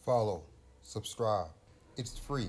follow, subscribe. It's free.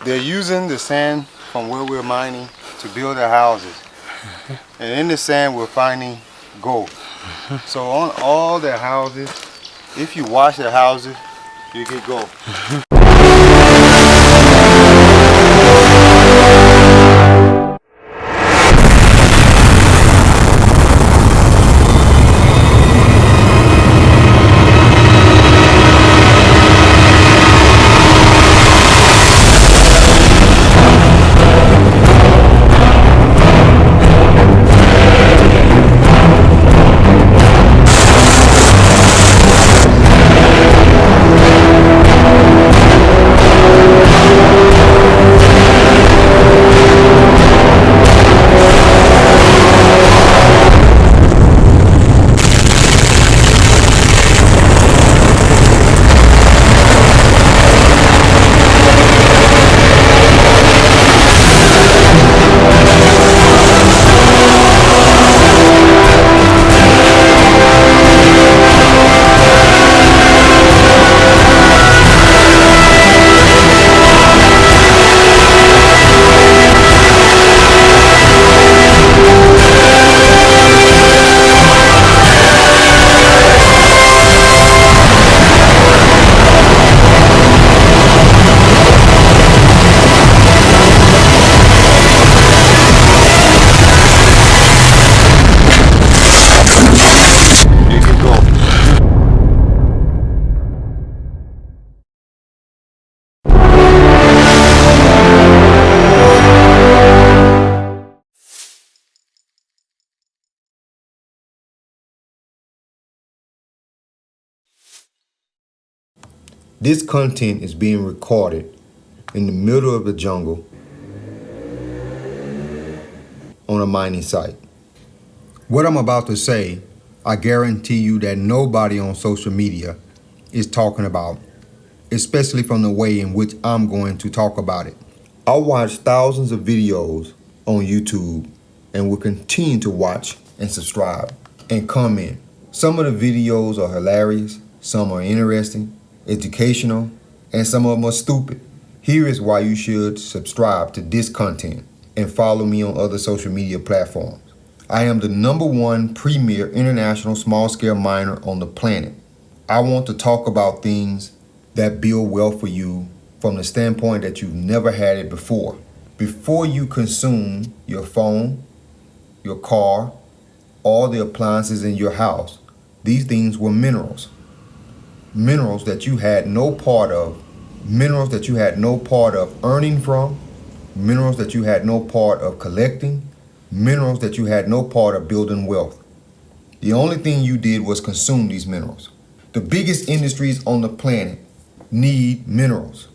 They're using the sand from where we're mining to build their houses. And in the sand we're finding gold. So on all their houses, if you wash their houses, you get gold. This content is being recorded in the middle of the jungle on a mining site. What I'm about to say, I guarantee you that nobody on social media is talking about, especially from the way in which I'm going to talk about it. I watch thousands of videos on YouTube and will continue to watch and subscribe and comment. Some of the videos are hilarious, some are interesting, educational, and some of them are stupid. Here is why you should subscribe to this content and follow me on other social media platforms. I am the #1 premier international small-scale miner on the planet. I want to talk about things that build wealth for you from the standpoint that you've never had it before. Before you consume your phone, your car, all the appliances in your house, these things were minerals. Minerals that you had no part of, minerals that you had no part of earning from, minerals that you had no part of collecting, minerals that you had no part of building wealth. The only thing you did was consume these minerals. The biggest industries on the planet need minerals.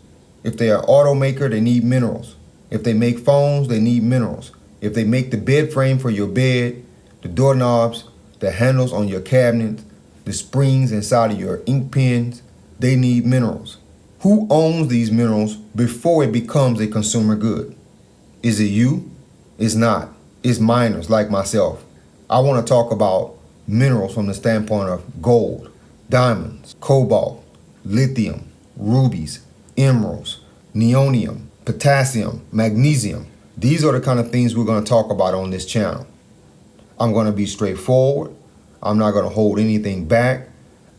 If they are an automaker, they need minerals. If they make phones, they need minerals. If they make the bed frame for your bed, the doorknobs, the handles on your cabinets, the springs inside of your ink pens, they need minerals. Who owns these minerals before it becomes a consumer good? Is it you? It's not. It's miners like myself. I want to talk about minerals from the standpoint of gold, diamonds, cobalt, lithium, rubies, emeralds, neodymium, potassium, magnesium. These are the kind of things we're going to talk about on this channel. I'm going to be straightforward. I'm not going to hold anything back.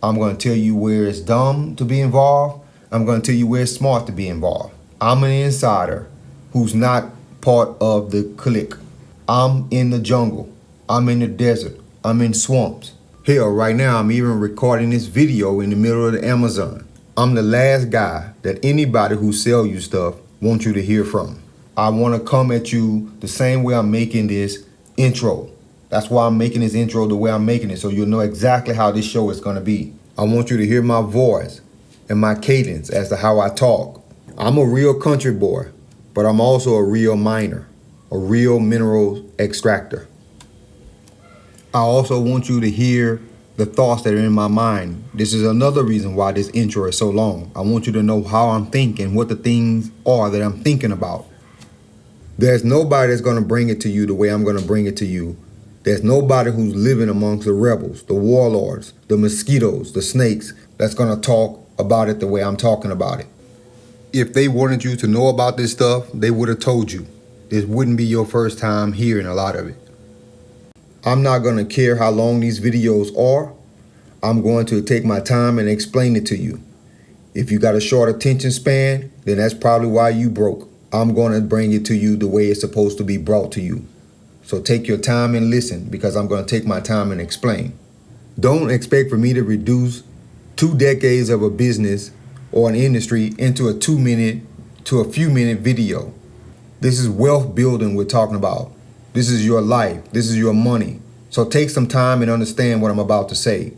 I'm going to tell you where it's dumb to be involved. I'm going to tell you where it's smart to be involved. I'm an insider who's not part of the clique. I'm in the jungle. I'm in the desert. I'm in swamps. Hell, right now I'm even recording this video in the middle of the Amazon. I'm the last guy that anybody who sells you stuff wants you to hear from. I want to come at you the same way I'm making this intro. That's why I'm making this intro the way I'm making it, so you'll know exactly how this show is going to be. I want you to hear my voice and my cadence as to how I talk. I'm a real country boy, but I'm also a real miner, a real mineral extractor. I also want you to hear the thoughts that are in my mind. This is another reason why this intro is so long. I want you to know how I'm thinking, what the things are that I'm thinking about. There's nobody that's going to bring it to you the way I'm going to bring it to you. There's nobody who's living amongst the rebels, the warlords, the mosquitoes, the snakes, that's going to talk about it the way I'm talking about it. If they wanted you to know about this stuff, they would have told you. This wouldn't be your first time hearing a lot of it. I'm not going to care how long these videos are. I'm going to take my time and explain it to you. If you got a short attention span, then that's probably why you broke. I'm going to bring it to you the way it's supposed to be brought to you. So take your time and listen, because I'm going to take my time and explain. Don't expect for me to reduce 2 decades of a business or an industry into a 2-minute to a few minute video. This is wealth building we're talking about. This is your life. This is your money. So take some time and understand what I'm about to say.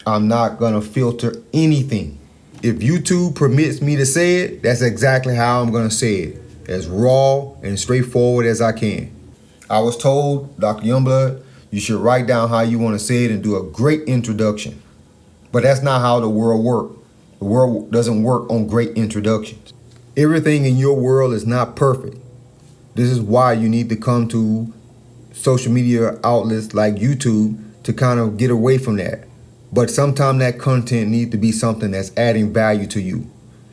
I'm not going to filter anything. If YouTube permits me to say it, that's exactly how I'm going to say it. As raw and straightforward as I can. I was told, Dr. Youngblood, you should write down how you want to say it and do a great introduction. But that's not how the world works. The world doesn't work on great introductions. Everything in your world is not perfect. This is why you need to come to social media outlets like YouTube to kind of get away from that. But sometimes that content needs to be something that's adding value to you.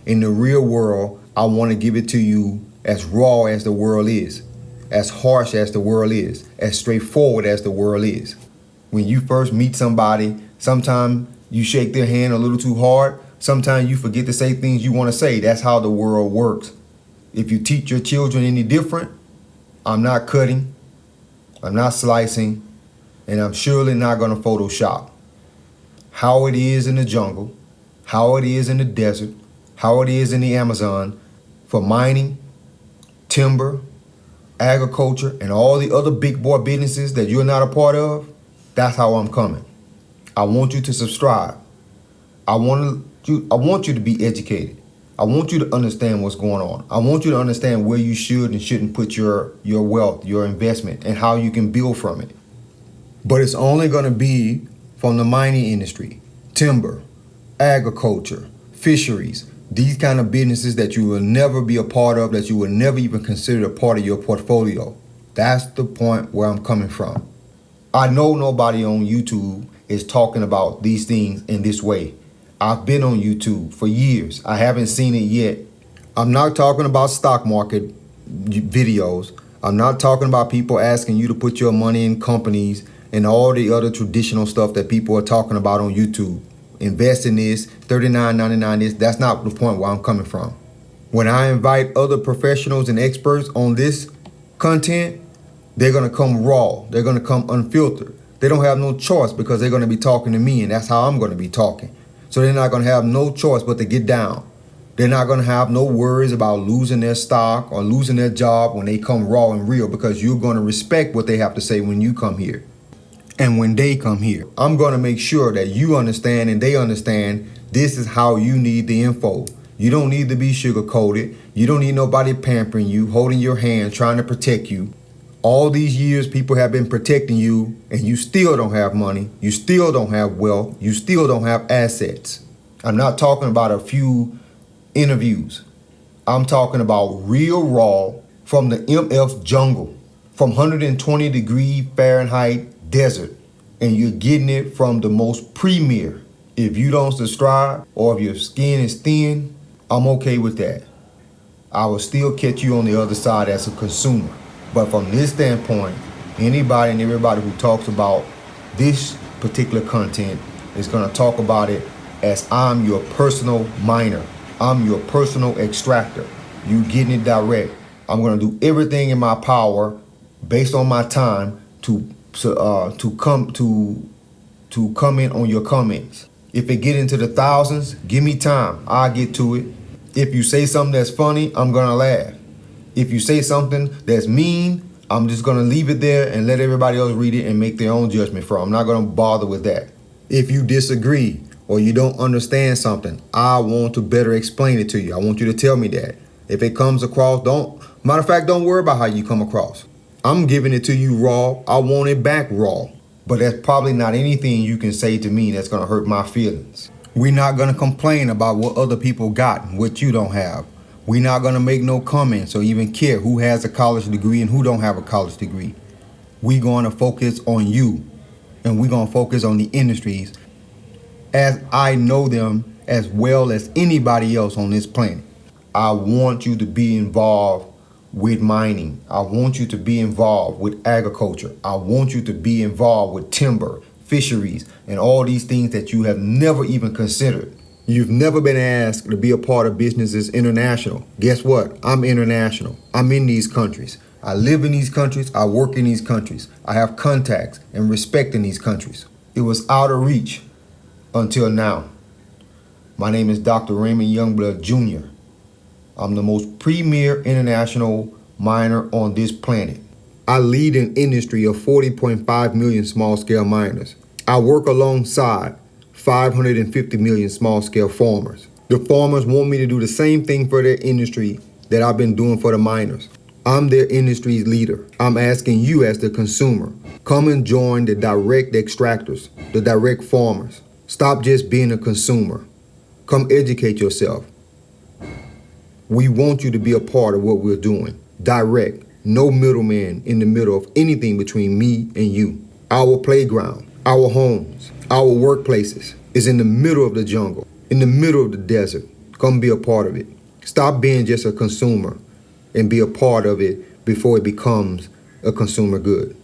In the real world, I want to give it to you as raw as the world is, as harsh as the world is, as straightforward as the world is. When you first meet somebody, sometimes you shake their hand a little too hard. Sometimes you forget to say things you want to say. That's how the world works. If you teach your children any different, I'm not cutting, I'm not slicing, and I'm surely not going to Photoshop. How it is in the jungle, how it is in the desert, how it is in the Amazon for mining, timber, agriculture, and all the other big boy businesses that you're not a part of, that's how I'm coming. I want you to subscribe. I want you to be educated. I want you to understand what's going on. I want you to understand where you should and shouldn't put your wealth, your investment, and how you can build from it. But it's only going to be from the mining industry, timber, agriculture, fisheries, these kind of businesses that you will never be a part of, that you will never even consider a part of your portfolio. That's the point where I'm coming from. I know nobody on YouTube is talking about these things in this way. I've been on YouTube for years. I haven't seen it yet. I'm not talking about stock market videos. I'm not talking about people asking you to put your money in companies and all the other traditional stuff that people are talking about on YouTube. Invest in this, $39.99 this. That's not the point where I'm coming from. When I invite other professionals and experts on this content, they're going to come raw. They're going to come unfiltered. They don't have no choice because they're going to be talking to me, and that's how I'm going to be talking. So they're not going to have no choice but to get down. They're not going to have no worries about losing their stock or losing their job when they come raw and real, because you're going to respect what they have to say when you come here and when they come here. I'm going to make sure that you understand and they understand this is how you need the info. You don't need to be sugarcoated. You don't need nobody pampering you, holding your hand, trying to protect you. All these years, people have been protecting you, and you still don't have money. You still don't have wealth. You still don't have assets. I'm not talking about a few interviews. I'm talking about real raw from the MF jungle, from 120 degree Fahrenheit desert, and you're getting it from the most premier. If you don't subscribe or if your skin is thin, I'm okay with that. I will still catch you on the other side as a consumer. But from this standpoint, anybody and everybody who talks about this particular content is going to talk about it as I'm your personal miner. I'm your personal extractor. You getting it direct. I'm going to do everything in my power based on my time to come in on your comments. If it get into the thousands, give me time. I'll get to it. If you say something that's funny, I'm going to laugh. If you say something that's mean, I'm just going to leave it there and let everybody else read it and make their own judgment from it. I'm not going to bother with that. If you disagree or you don't understand something, I want to better explain it to you. I want you to tell me that. If it comes across, matter of fact, don't worry about how you come across. I'm giving it to you raw. I want it back raw. But that's probably not anything you can say to me that's going to hurt my feelings. We're not going to complain about what other people got and what you don't have. We're not going to make no comments or even care who has a college degree and who don't have a college degree. We're going to focus on you, and we're going to focus on the industries as I know them as well as anybody else on this planet. I want you to be involved with mining. I want you to be involved with agriculture. I want you to be involved with timber, fisheries, and all these things that you have never even considered. You've never been asked to be a part of businesses international. Guess what? I'm international. I'm in these countries. I live in these countries. I work in these countries. I have contacts and respect in these countries. It was out of reach until now. My name is Dr. Raymond Youngblood Jr. I'm the most premier international miner on this planet. I lead an industry of 40.5 million small-scale miners. I work alongside 550 million small-scale farmers. The farmers want me to do the same thing for their industry that I've been doing for the miners. I'm their industry's leader. I'm asking you as the consumer, come and join the direct extractors, the direct farmers. Stop just being a consumer. Come educate yourself. We want you to be a part of what we're doing. Direct. No middleman in the middle of anything between me and you. Our playground, our homes, our workplaces is in the middle of the jungle, in the middle of the desert. Come be a part of it. Stop being just a consumer and be a part of it before it becomes a consumer good.